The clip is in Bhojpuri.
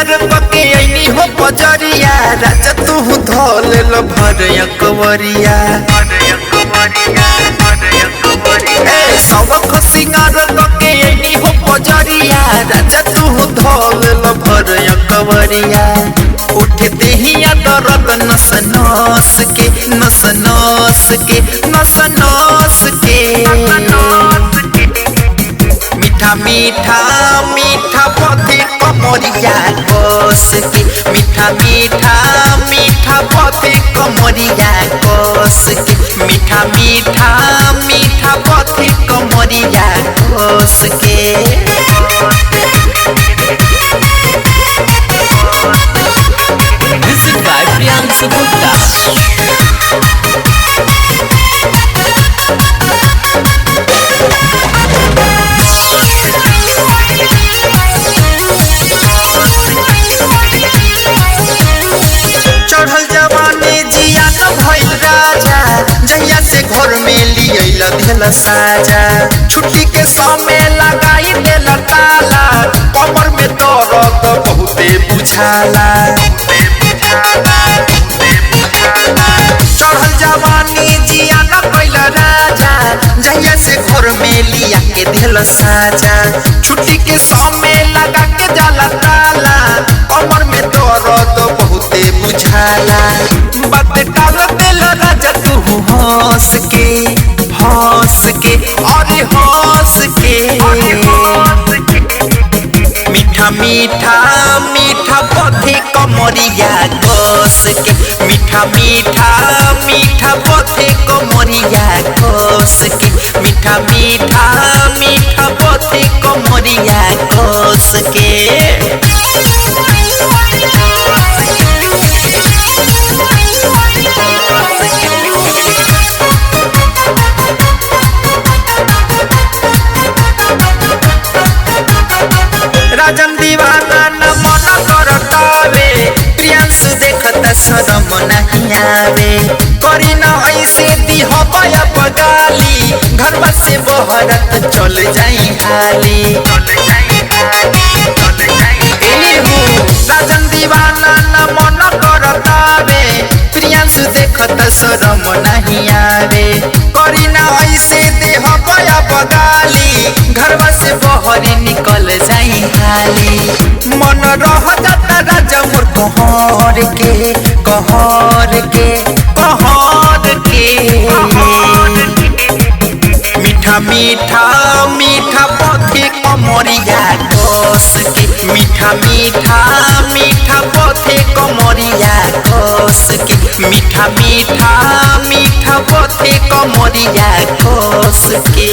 सिंगार पके ऐनी हो बजरिया राजा तू धोल लो भरया कवरिया सबक सिंगार पके ऐनी हो बजरिया राजा तू धोल लो भरया कवरिया उठते ही दर्द नस नस के नस नस के नस नस के मीठा मीठा मीठा पथे कमरिया कस के मीठा मीठा मीठा पथे कमरिया कस के मीठा मीठा मीठा पथे कमरिया कस के Music by Priyansu Gupta. चढ़ल जवानी जिया न भइल राजा जहिया से घर में लियल धेल साजा छुट्टी के समय लगाई देल ताला कमर में दर्द बहुते बुझाला चढ़ल जवानी जिया न भइल राजा जहिया से घर में लिया के धेल साजा छुट्टी के समय लगा के जाला ताला कमर में दर्द बहुते बुझाला बात टाल दिल राजा तू हंस के अरे हंस के मीठा मीठा मीठा पथे कमरिया कस के मीठा मीठा मीठा पथे कमरिया कस के मीठा मीठा मीठा पथे कमरिया कस के राजन दीवाना न मन करतावे प्रियांशु देखता शरम नहीं आवे करी न ऐसे दिहबया बगाली घरवा से बहरत चल जाई हाली राजन दीवाना न मन करतावे प्रियांशु देखता शरम नहीं आवे करी न ऐसे दिहबया बगाली घरवा से बहरी निकल जाई हाली मन रह जाता राजा मोर कहर के कहर के कहर के मीठा मीठा मीठा पथे कमरिया कस के मीठा मीठा मीठा पथे कमरिया कस के मीठा मीठा मीठा पथे कमरिया कस के।